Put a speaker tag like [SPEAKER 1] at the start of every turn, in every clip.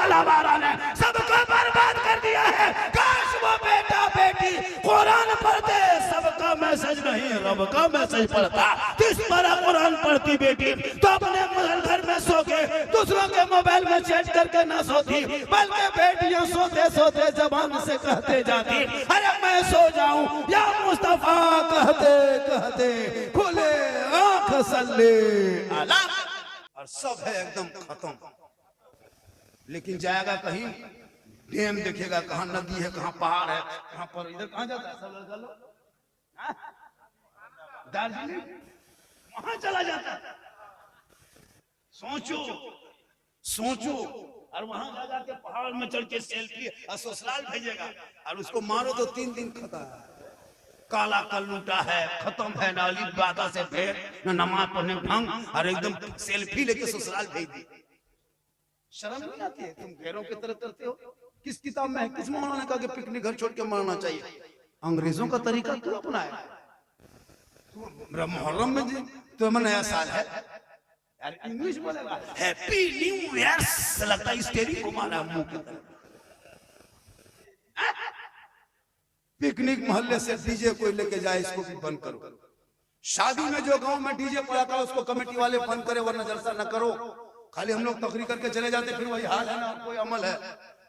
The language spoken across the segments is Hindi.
[SPEAKER 1] वाला ने सबको बर्बाद कर दिया है। काश वो बेटा बेटी कुरान पढ़ते, सबका मैसेज नहीं रब का मैसेज पढ़ता। किस तरह कुरान पढ़ती बेटी तो अपने घर में सो के दूसरों के मोबाइल में चैट करके ना सोती, बल्कि बेटियां सोते सोते जबान से कहते जाती, अरे मैं सो जाऊं या मुस्तफा कहते कहते खुले आंख सल्ले अला। और सब है एकदम खत्म। लेकिन जाएगा कहीं डैम देखेगा, कहाँ नदी है, कहाँ पहाड़ है, कहाँ पर इधर कहाँ जाता है सब लड़का लोग, दार्जिलिंग वहां चला जाता है। सोचो सोचो। और वहां जा जाके पहाड़ में चढ़ के सेल्फी और ससुराल भेजेगा, और उसको मारो तो 3 दिन खत्म। काला कल लूटा है, खत्म है, नाली बादा से भेड़ न नमाज पढ़ने ढंग, और एकदम सेल्फी लेके ससुराल भेज दी। शर्म नहीं आती है? तुम घेरों की तरह करते हो। किस किताब में है, किस मौलाना ने कहा कि पिकनिक घर छोड़ के मरना चाहिए? अंग्रेजों का तरीका क्यों अपनाया? मुहर्रम में जी तो नया साल है यार, इंग्लिश बोलेगा हैप्पी न्यू ईयर, लगता है स्टेरिंग को मारा मुंह की तरफ। पिकनिक मोहल्ले से डीजे कोई लेके जाए, इसको भी बंद करो। शादी में जो गांव में डीजे पड़ा था उसको कमेटी वाले बंद करे, वरना जलसा न करो। खाली हम लोग तकरीर करके चले जाते, फिर वही हाल है ना, कोई अमल है।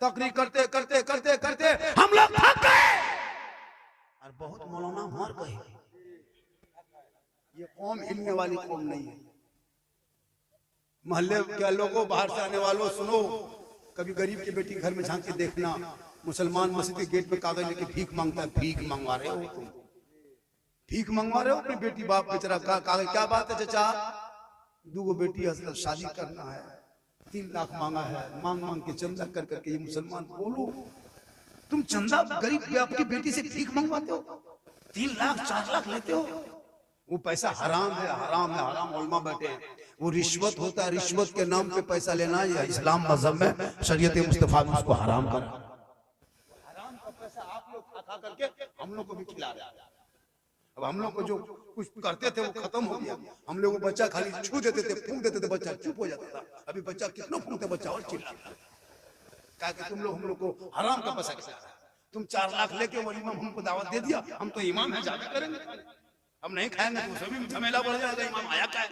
[SPEAKER 1] तकरीर करते करते करते करते हम लोग थक गए, और बहुत मौलाना मर गए। ये कौम हिलने वाली कौम नहीं है। मोहल्ले के लोगों, बाहर से आने वालों, सुनो, कभी गरीब की बेटी घर में झांक के देखना, मुसलमान मस्जिद के गेट पे कागज लेके भीख मांगता है। भीख मंगवा रहे हो तुम, भीख मंगवा रहे हो अपनी बेटी बाप बेचारा कागज। क्या बात है चाचा, 2 बेटी हसरत शादी करना है, 3 लाख मांगा है, मांग मांग के चंदा कर करके। ये मुसलमान बोलो, तुम चंदा गरीब आपकी बेटी से भीख मंगवाते हो, 3 लाख 4 लाख लेते हो। वो पैसा हराम है, हराम है, हराम। उलमा बैठे हैं, वो रिश्वत होता है। रिश्वत के नाम पे पैसा लेना, ये इस्लाम मजहब में शरीयत मुस्तफा में उसको हराम करा। हराम का पैसा आप लोग खा करके हम लोग को भी खिला रहे हैं। अब हम लोग को जो कुछ करते थे वो खत्म हो गया। हम लोग को बच्चा खाली छू देते थे, फूंक देते थे, बच्चा चुप हो जाता था। अभी बच्चा कितना फूंकते, बच्चा और चिल्लाता। कहा कि तुम लोग हम लोग को हराम का पैसा खिला रहे हैं। तुम 4 लाख लेके वलीमा हमको दावत दे दिया, हम तो इमाम है, ज्यादा करेंगे, हम नहीं खाएंगे तो उसमें भी झमेला बढ़ जाएगा। इमाम आया क्या है,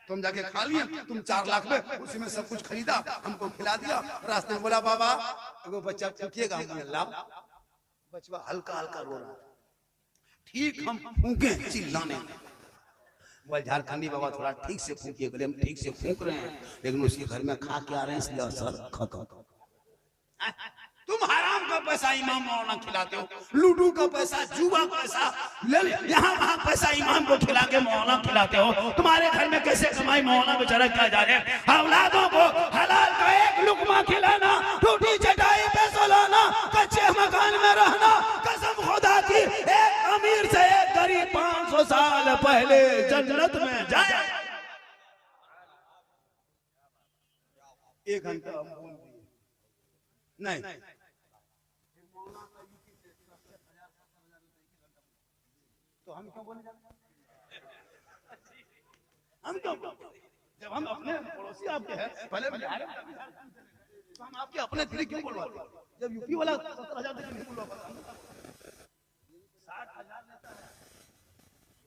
[SPEAKER 1] तुम जाके खा लिए। तुम 4 लाख में उसी में सब कुछ खरीदा, हमको खिला दिया। रास्ते में बोला बाबा वो बच्चा फूकिएगा, अल्लाह। बच्चा हल्का हल्का रो रहा, ठीक हम फूके चिल्लाने। बोल झारखंडी बाबा थोड़ा ठीक से फूकिए। बोले हम ठीक से फूक रहे हैं, लेकिन उसके घर में खा के आ रहे हैं, इसलिए असर खत्म। तुम हराम का पैसा इमाम मौलाना खिलाते हो, लूडू का पैसा, जुआ का पैसा, यहाँ वहाँ पैसा इमाम को खिला के मौलाना खिलाते हो। तुम्हारे घर में कैसे कमाई मौलाना बेचारा क्या जा रहे हैं। औलादों को हलाल का एक लुकमा खिलाना, टूटी चटाई पे सोलाना, कच्चे मकान में रहना। कसम खुदा की, एक अमीर से एक गरीब 500 साल पहले जन्नत में जाए। 1 घंटा नहीं, तो हम क्यों बोले जाते? हम क्यों? जब हम अपने पड़ोसी आपके हैं, पहले बिहार तो हम आपके अपने दिल क्यों बोलवाते? जब यूपी वाला 70,000 तक नहीं बोलवा पाता, 60,000 लेता है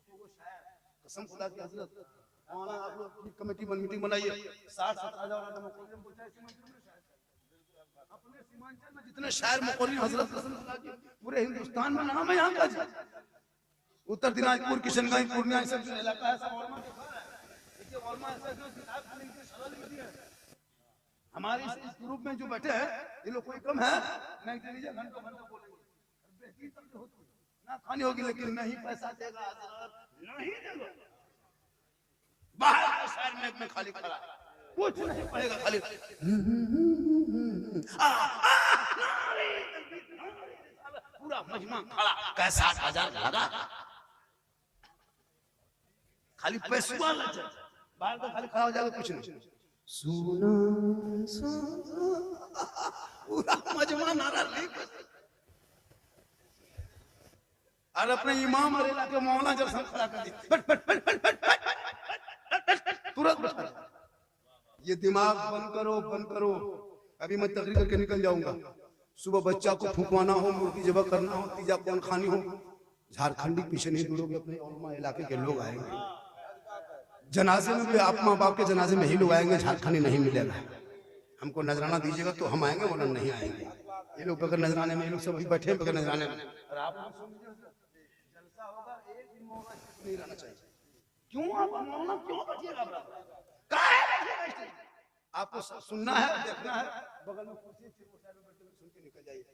[SPEAKER 1] तो वो शायद कसम खुदा की हजरत मौलाना आप लोग कमेटी मीटिंग बनाइए, 60-70,000 वाला मुकर्रम पूछा अपने सीमांचल में जितने शायर मुकर्रम हजरत पूरे हिंदुस्तान में नाम है यहाँ का। उत्तर दिनाजपुर, किशनगंज, पूर्णिया, सब जो इलाका है सब हमारे इस ग्रुप में जो बैठे हैं ये लोग कोई कम है नहीं, घंटों घंटों बोलेंगे ना खानी होगी, लेकिन नहीं पैसा देगा, नहीं देगा। बाहर शहर में खाली खड़ा कुछ नहीं पड़ेगा, खाली पूरा मजमा खड़ा। कैसा 60,000 लगा, खाली पैसा लग जाए, बाहर तो खाली खड़ा हो जाएगा, कुछ नहीं। सुना पूरा मजमा नारा लेकर। और अपने इमाम और इलाके मौलाना जब सब खड़ा कर दिया, but but but but but तुरंत बैठा। ये दिमाग बंद करो, बंद करो। अभी मैं तकरीर करके निकल जाऊंगा। सुबह बच्चा को फूकवाना हो, मुर्गी जबा करना हो, तीजा कौन खानी हो, झारखंडी पीछे नहीं दूरोगे, अपने उलमा इलाके के लोग आएंगे। जनाजे में भी आप माँ बाप के जनाजे में ही लोग आएंगे, झारखंडी नहीं मिलेगा। हमको नजराना दीजिएगा तो हम आएंगे, वरना नहीं आएंगे। ये लोग बगैर नजराने में, ये लोग सब अभी बैठे हैं बगैर नजराने में। और आप जलसा होगा, एक दिन मौका नहीं रहना चाहिए। क्यों आप क्यों बैठिएगा? आपको सुनना है, देखना है, बगल में कुर्सी सुन के निकल जाइए।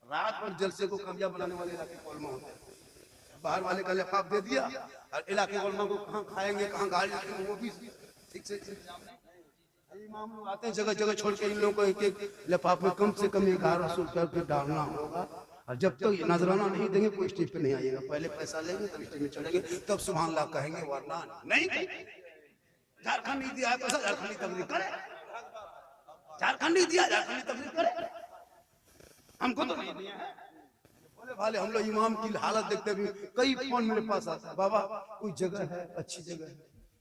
[SPEAKER 1] रात भर जलसे को कामयाब बनाने वाले इलाके कौलमा होते हैं। बाहर वाले का लिफाफ दे दिया और इलाके कौलमा को कहाँ खाएंगे, कहाँ गाड़ी रखेंगे, वो भी ठीक से इमाम लोग आते हैं जगह जगह छोड़ के। इन लोगों को एक एक लिफाफ में कम से कम 1100 रुपये डालना होगा। और जब तक ये नजराना नहीं देंगे कोई स्टेज पे नहीं आएगा। पहले पैसा लेंगे तब स्टेज में चढ़ेंगे, तब सुभान अल्लाह कहेंगे, वरना नहीं। झारखंड नहीं दिया है पैसा, झारखंडी तबलीग करे। झारखंड नहीं दिया, झारखंडी तबलीग करे। हमको तो नहीं दिया है। बोले भाले हम लोग इमाम की हालत देखते भी कई फोन मेरे पास आता है, बाबा कोई जगह है, अच्छी जगह है,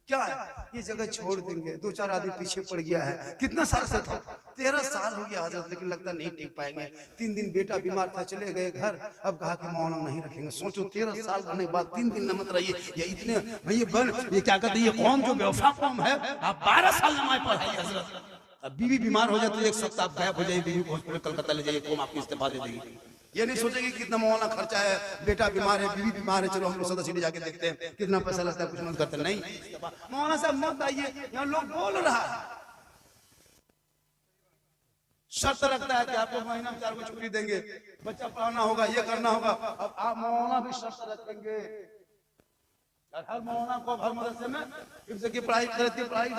[SPEAKER 1] क्या है ये जगह छोड़ देंगे। 2-4 आदमी पीछे पड़ गया है, कितना साल से था, 13 साल हो गया हजरत, लेकिन लगता नहीं टिक पाएंगे। 3 दिन बेटा बीमार था, चले गए घर, अब कहा कि मौना नहीं रखेंगे। सोचो 13 साल रहने के बाद 3 दिन न मत रहिए। ये इतने ये बन ये क्या कहते हैं, ये कौम जो बेवफा कौम है। आप 12 साल नमाज पढ़ाई हजरत, अब बीवी बीमार हो जाए तो 1 सप्ताह गायब हो जाए, बीवी को हॉस्पिटल कलकत्ता ले जाइए, कौम आपको इस्तीफा दे देगी। ये नहीं सोचेगी कितना मौलाना खर्चा है, बेटा बीमार है, बीवी बीमार है, चलो हम लोग सदस्य जाके देखते हैं कितना पैसा लगता है, कुछ मत करते नहीं। मौलाना साहब मत आइए, यहाँ लोग बोल रहा है। शर्त रखता है कि आपको महीना में 4 को छुट्टी देंगे, बच्चा पढ़ाना होगा, ये करना होगा। अब आप मौलाना भी शर्त रखेंगे। हर मौलाना को हर मदरसे में हिफ्ज़ की पढ़ाई करती है, पढ़ाई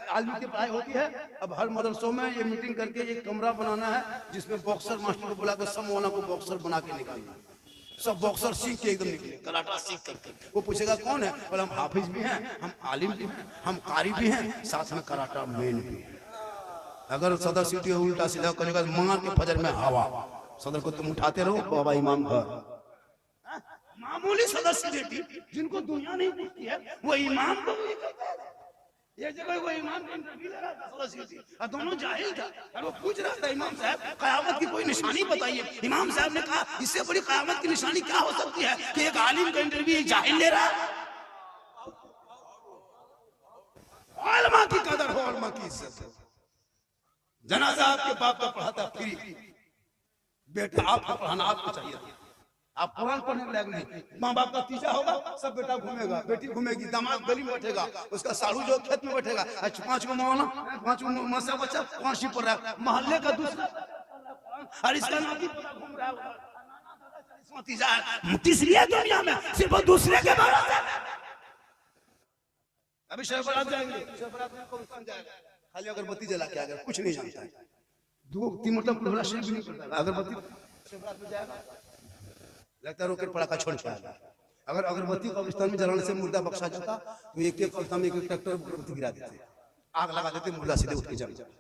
[SPEAKER 1] आलिम की पढ़ाई होती है। अब हर मदरसों में ये मीटिंग करके एक कमरा बनाना है, जिसमें बॉक्सर मास्टर को बुला कर सब मौलाना को बॉक्सर बना के निकालना। सब बॉक्सर सीख के एकदम निकले, कराटा सीख करके। वो पूछेगा कौन है, बोले हम हाफिज भी हैं, हम आलिम भी हैं, हम कारी भी हैं, साथ में कराटा मेन भी है। अगर सदर सीटी उल्टा सीधा करेगा, मार के फजर में हवा, सदर को तुम उठाते रहो, बाबा इमाम घर। मामूली सदस्य बेटी जिनको दुनिया नहीं पूछती है, वो इमाम को भी कहता है। ये जगह वो इमाम का इंटरव्यू ले रहा था सदस्य, और दोनों जाहिल था। और वो पूछ रहा था, इमाम साहब क़यामत की कोई निशानी बताइए। इमाम साहब ने कहा, इससे बड़ी क़यामत की निशानी क्या हो सकती है कि एक आलिम का इंटरव्यू एक जाहिल ले रहा है। उलमा की कदर हो, उलमा की इज्जत हो। जनाजा आपके बाप का पढ़ाता फ्री, बेटा आपका पढ़ाना आपको चाहिए। आप कुरान पढ़ने लायक नहीं, माँ बाप का तीजा होगा, सब बेटा घूमेगा, बेटी घूमेगी, दामाद गली में बैठेगा, उसका साड़ू जो खेत में बैठेगा। 5 को मौलाना, 5 मसा बच्चा 5 पढ़ रहा है, मोहल्ले का दूसरा, और इसका नाती घूम रहा है। तीजा तीसरी है दुनिया में, सिर्फ दूसरे के भरोसे। अभी शब बारात जाएंगे, शब बारात में कौन जाएगा, खाली अगरबत्ती जला के आएगा, कुछ नहीं जानता है। 2-3 मतलब कुल शरीफ भी नहीं करता, अगरबत्ती शब बारात में जाएगा, लगता है रॉकेट पड़ाका छोड़ के आएगा। अगर अगरबत्ती कब्रिस्तान में जलाने से मुर्दा बख्शा जाता तो एक कब्रिस्तान में एक ट्रैक्टर अगरबत्ती गिरा देते, आग लगा देते, मुर्दा सीधे उठ के जल जाए।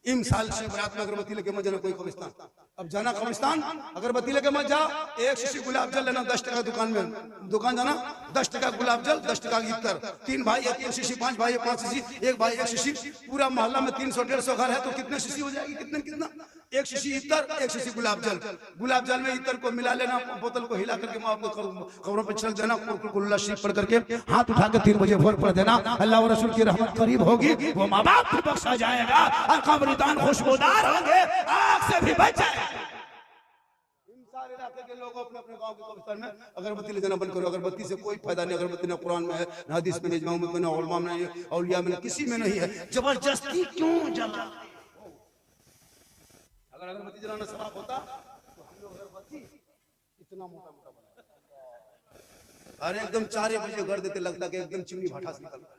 [SPEAKER 1] इन साल से बारात में अगरबत्ती लेके मत जाना कोई कब्रिस्तान। अब जाना कब्रिस्तान, अगरबत्ती लेके मत जा। 1 शीशी गुलाब जल लेना, 10 टका दुकान में, दुकान जाना 10 टका गुलाब जल, 10 टका इत्तर। 3 भाई 1 शीशी, 5 भाई 5 शीशी, 1 भाई 1 शीशी। पूरा मोहल्ला में 300-150 घर है तो कितने शीशी हो जाएगी, कितना 1 शीशी इत्तर, 1 शीशी गुलाब जल। गुलाब जल में इत्तर को मिला लेना, बोतल को हिला करके माँ कब्रों पर छिड़क देना, कुल्ला शरीफ पढ़ करके हाथ उठा के 3 बजे भोर पढ़ देना। अल्लाह और रसूल की रहमत करीब होगी, वो माँ बाप भी बख्शा जाएगा और कब्रिस्तान खुशबूदार होंगे, आग से भी बच जाएगा। सारे इलाके के लोग अपने अपने गांव के कब्रिस्तान में अगरबत्ती ले जाना बंद करो। अगरबत्ती से कोई फायदा नहीं। अगरबत्ती ना कुरान में है, ना हदीस में, इजमा में, ना उलमा में, ना औलिया में, किसी में नहीं है। जबरदस्ती क्यों जला? अगर अगरबत्ती जलाना सवाब होता तो हम लोग अगरबत्ती इतना मोटा मोटा बना, अरे एकदम 4 बजे कर देते, लगता कि एकदम चिमनी भट्ठा से निकलता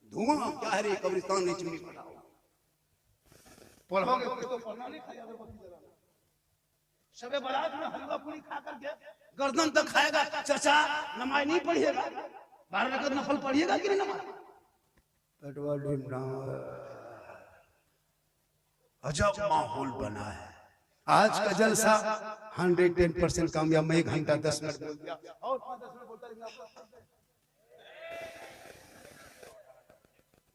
[SPEAKER 1] धुआं। क्या है रे, कब्रिस्तान नहीं चिमनी भट्ठा। पढ़ोगे तो पढ़ना नहीं, खाया अगरबत्ती जलाना। शबे बारात में हलवा पूरी खा करके गर्दन तक खाएगा। चाचा नमाज नहीं पढ़िएगा, 12 रकात नफल पढ़िएगा कि नहीं नमाज? अजब माहौल बना है। आज का जलसा 110% कामयाब। मैं 1 घंटा 10 मिनट बोल दिया और 5-10 मिनट बोलता रहेगा।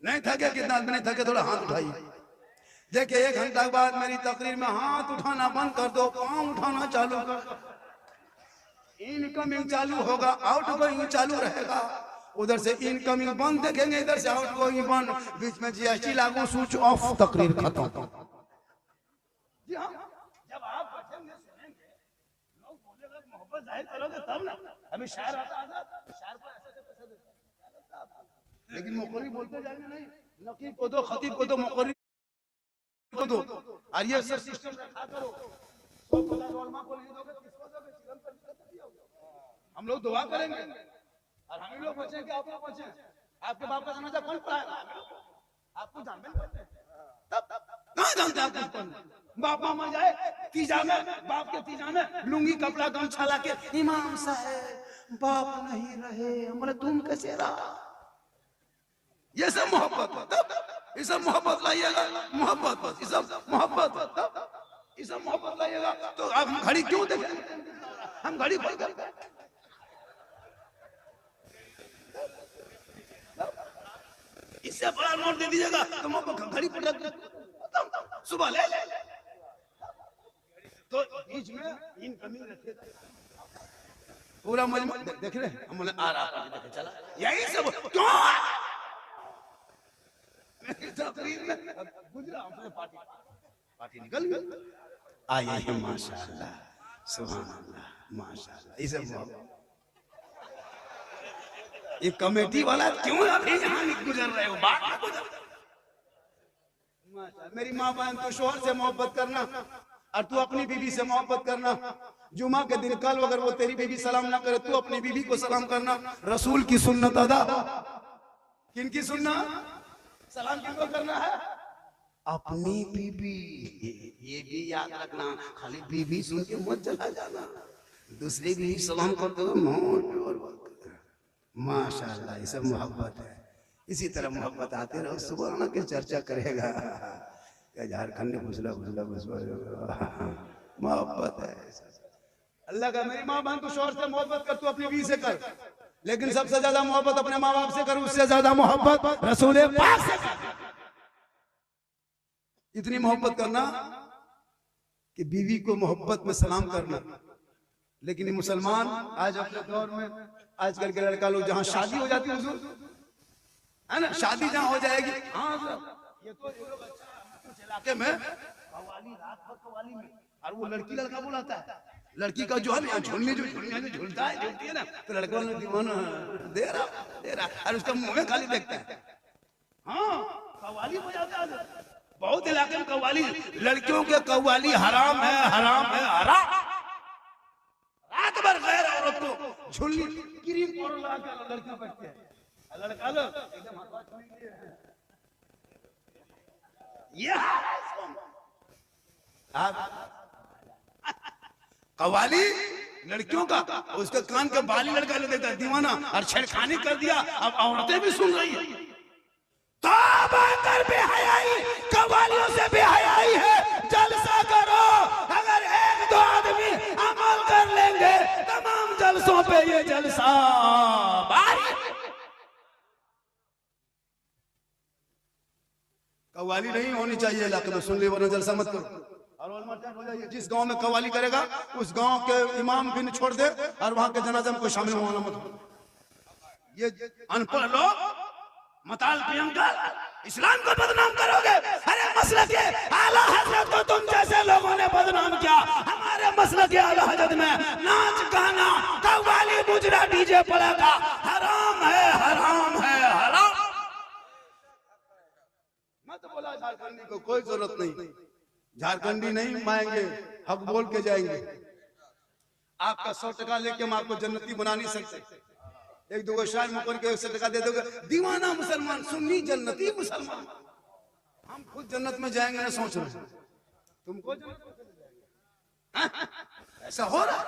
[SPEAKER 1] नहीं थके? कितना आदमी नहीं थके? थोड़ा हाथ उठाइए। देखिए 1 घंटा के बाद मेरी तकरीर में हाथ उठाना बंद कर दो, पांव उठाना चालू कर दो। इनकमिंग चालू होगा, आउटगोइंग चालू रहेगा। उधर से इनकमिंग बंद देखेंगे, इधर से आउटगोइंग बंद, बीच में जीएसटी लागू, स्विच ऑफ, तकरीर खत्म। जी हाँ, जब आप बैठेंगे सुनेंगे, लोग बोलेगा मोहब्बत जाहिर करोगे तब ना। अभी शायर आता शायर को ऐसे पैसे देता, लेकिन मुकर्री बोलते जाएंगे नहीं, नकीब को दो, खतीब को दो, मुकर्री को दो, और ये सब सिस्टम रखा करो। तो उलमा को नहीं दोगे, किसको दोगे? हम लोग दुआ करेंगे और हम ही लोग बचे कि आप लोग बचे? आपके बाप का जनाजा कौन पढ़ाएगा? आपको जानते हैं? तब कहाँ जानते हैं आप? बाप मर जाए तीजा में, बाप के तीजा में लुंगी कपड़ा गमछा ला के, इमाम साहब बाप नहीं रहे, हमारे तुम कैसे रहा? ये सब मोहब्बत, ये सब मोहब्बत लाइएगा, मोहब्बत बस, ये सब मोहब्बत, ये सब मोहब्बत लाइएगा। तो आप घड़ी क्यों देखें? हम घड़ी खोल कर इससे बड़ा नोट दे दीजिएगा तो मैं घड़ी पर सुबह ले तो बीच में इनकमिंग रखेगा। पूरा मजमा देख रहे हैं, हम आ रहा देखे चला, यही सब क्यों तकरीर में गुजरा अपने पार्टी निकल गई। आइए है माशाअल्लाह, सुभान अल्लाह, माशाअल्लाह। ये सब ये कमेटी वाला क्यों अभी यहाँ गुजर रहे हो? बात में गुजर। मेरी माँ बहन, तू शोहर से मोहब्बत करना और तू अपनी बीवी से मोहब्बत करना। जुमा के दिन कल अगर वो तेरी बीवी सलाम ना करे, तू अपनी बीवी को सलाम करना। रसूल की सुन्नत अदा। किनकी सुन्ना? सलाम किनको करना है? अपनी बीवी। ये भी याद रखना, खाली बीवी सुन के मत चला जाना, दूसरी भी सलाम कर दो। माशाअल्लाह, ये सब मोहब्बत है। इसी तरह मोहब्बत आते रहो, सुबह ना के चर्चा करेगा क्या झारखंड में घुसला मोहब्बत है अल्लाह का। मेरी माँ बहन, तू शोहर से मोहब्बत कर, तू अपनी बीवी से कर, लेकिन सबसे ज्यादा मोहब्बत अपने माँ बाप से कर, उससे ज्यादा मोहब्बत रसूल पाक से कर। इतनी मोहब्बत करना कि बीवी को मोहब्बत में सलाम करना। लेकिन ये मुसलमान आज अपने दौर में, आजकल के लड़का लोग जहाँ शादी हो जाती है ना, शादी जहाँ हो जाएगी, हाँ ये तो कुछ इलाके में कव्वाली, रात भर कव्वाली में, और वो लड़की लड़का बुलाता है। लड़की का जो है ना झुलने जो झूलता है, झूलती है ना, तो लड़का दीवाना दे रहा और उसका मुंह में खाली देखता है। हाँ कव्वाली बजाता है, बहुत इलाके में कव्वाली। लड़कियों के कव्वाली हराम है, हराम है, हराम। रात भर गैर औरत को झुल्ली क्रीम पाउडर लगा के लड़कियां बैठती है, लड़का लोग एकदम हवा छोड़ दिए हैं। ये कव्वाली लड़कियों का, उसके कान के बाली लड़का ले देता है दीवाना, और छेड़खानी कर दिया। अब औरतें भी सुन रही है। तौबा कर, बेहयाई कव्वालियों से बेहयाई है। जलसा करो, अगर 1-2 आदमी अमल कर लेंगे तमाम जलसों पे ये जलसा बारी। कव्वाली नहीं होनी चाहिए इलाके में, सुन ले वरना जलसा मत करो। और जिस गांव में कव्वाली करेगा उस गांव के इमाम भी छोड़ दे, और वहां के जनाजा में कोई शामिल होना मत हो। ये अनपढ़ लोग मताल प्रियंका इस्लाम को बदनाम करोगे। अरे मसलक के आला हजरत को तुम जैसे लोगों ने बदनाम किया। हमारे मसलक के आला हजरत में नाच गाना कव्वाली मुजरा डीजे पड़ेगा, हराम है, हराम है, हराम। मत बोला झारखंडी को, कोई जरूरत नहीं। झारखंडी नहीं माएंगे, हक बोल के जाएंगे। आपका 100 टका लेके हम आपको जन्नती बना नहीं सकते। 1-2 शायर मुकर के 100 टका दे दोगे, दीवाना मुसलमान, सुन्नी जन्नती मुसलमान। हम खुद जन्नत में जाएंगे ना सोच रहे, तुमको जन्नत में जाएंगे। ऐसा हो रहा।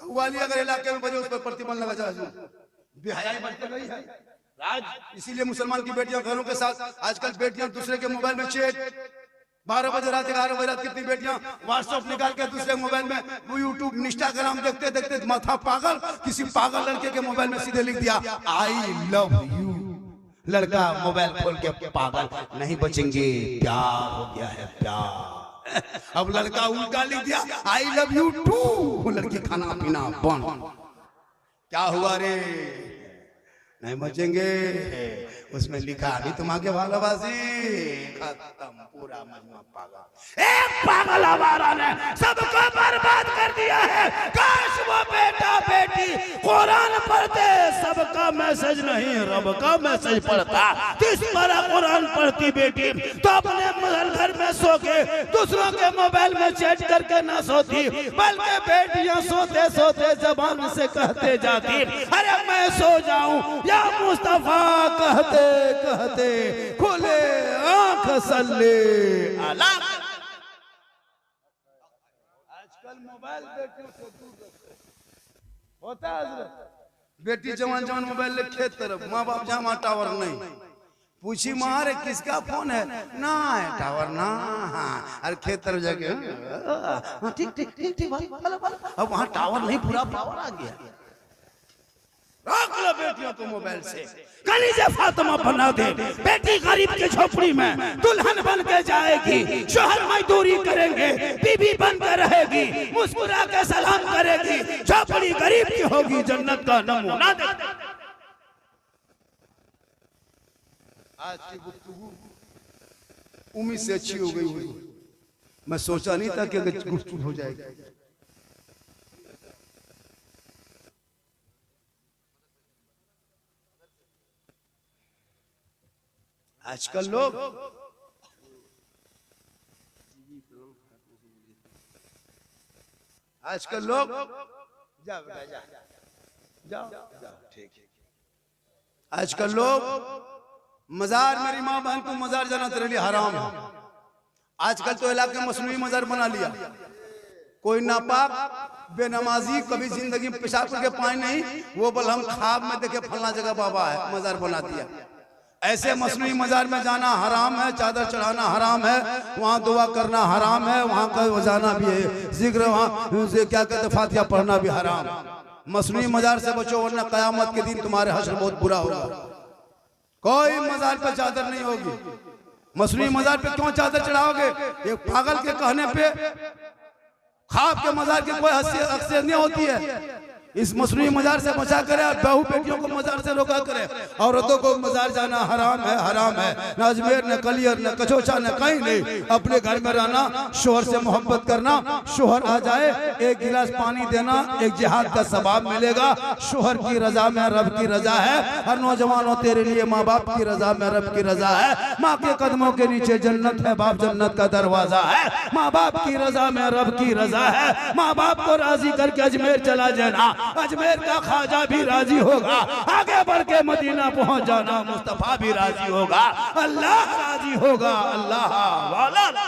[SPEAKER 1] कव्वाली अगर इलाके में बजे उस पर प्रतिबंध लगा जाए, बेहयाई बढ़ती गई है राज। इसीलिए मुसलमान की बेटियां घरों के साथ, आजकल बेटियां दूसरे के मोबाइल में चैट, 12 बजे रात 11 बजे रात कितनी बेटियां व्हाट्सएप निकाल के दूसरे मोबाइल में वो यूट्यूब इंस्टाग्राम देखते देखते माथा पागल। किसी पागल लड़के के मोबाइल में सीधे लिख दिया आई लव यू, लड़का मोबाइल खोल के पागल, नहीं बचेंगे, प्यार हो गया है प्यार। अब लड़का उल्टा लिख दिया आई लव यू टू, लड़की खाना पीना बंद। क्या हुआ रे, नहीं बचेंगे, उसमें लिखा अभी तुम्हारे भालोबासी खत्म, पूरा मजमा पागल। एक पागल आवारा ने सबको बर्बाद कर दिया है। काश वो बेटा बेटी कुरान पढ़ते, सबका मैसेज नहीं रब का मैसेज पढ़ता। किस तरह कुरान पढ़ती बेटी तो अपने घर में सो के दूसरों के मोबाइल में चैट करके ना सोती, बल्कि बेटियां सोते सोते जबान से कहते जाती अरे मैं सो जाऊं या मुस्तफा कहते कहते खुले आंख सल्ले अला। आजकल मोबाइल बेटियों से दूर होता है। बेटी जवान जवान मोबाइल ले खेत तरफ, माँ बाप जहाँ टावर नहीं, पूछी माँ रे किसका फोन है, ना है टावर ना, हाँ अरे खेत तरफ जाके ठीक ठीक ठीक ठीक, अब वहाँ टावर नहीं, पूरा टावर आ गया। रोक लो बेटियों को मोबाइल से। कनीज़े फातिमा बना दे, बेटी गरीब की झोपड़ी में दुल्हन बन के जाएगी, शोहर मजदूरी करेंगे, बीबी बन के रहेगी, मुस्कुरा के सलाम करेगी, झोपड़ी गरीब की होगी, जन्नत का नमूना दे। आज की गुफ्तगू उम्मीद से अच्छी हो गई हुई, मैं सोचा नहीं था कि गुफ्तगू हो जाएगी। आजकल लोग जाओ ठीक है। आजकल लोग मजार, मेरी माँ बहन को मजार जाना तेरे लिए हराम है। आजकल तो इलाके में मसनूई मजार बना लिया। कोई नापाक बेनमाजी कभी जिंदगी में पेशाब करके पाए नहीं, वो बल हम ख्वाब में देखे फलना जगह बाबा है, मजार बना दिया। ऐसे मसनूई मजार में जाना हराम है, चादर चढ़ाना हराम है, वहाँ दुआ करना हराम है, वहाँ का जाना भी है, जिक्र वहाँ से क्या कहते फातिहा पढ़ना भी हराम। मसनूई मजार से बचो वरना कयामत के दिन तुम्हारे हश्र बहुत बुरा होगा। कोई मजार पे चादर नहीं होगी। मसनूई मजार पे क्यों चादर चढ़ाओगे? एक पागल के कहने पे ख्वाब के मजार की कोई अक्सर नहीं होती है। इस मसनूई मजार से बचा करे और बहू बेटियों को मजार से रोका करे। औरतों को मजार जाना हराम है, हराम है। न अजमेर, न कलियर, न कचोचा, न कहीं नहीं। अपने घर में रहना, शोहर से मोहब्बत करना, शोहर आ जाए एक गिलास पानी देना, एक जिहाद का सवाब मिलेगा। शोहर की रजा में रब की रजा है। हर नौजवानों तेरे लिए माँ बाप की रजा में रब की रजा है। माँ के कदमों के नीचे जन्नत है, बाप जन्नत का दरवाजा है। माँ बाप की रजा में रब की रजा है। माँ बाप को राजी करके अजमेर चला जाना, अजमेर का ख्वाजा भी राजी होगा। आगे बढ़ के मदीना पहुंच जाना, मुस्तफा भी राजी होगा, अल्लाह राजी होगा। अल्लाह वाला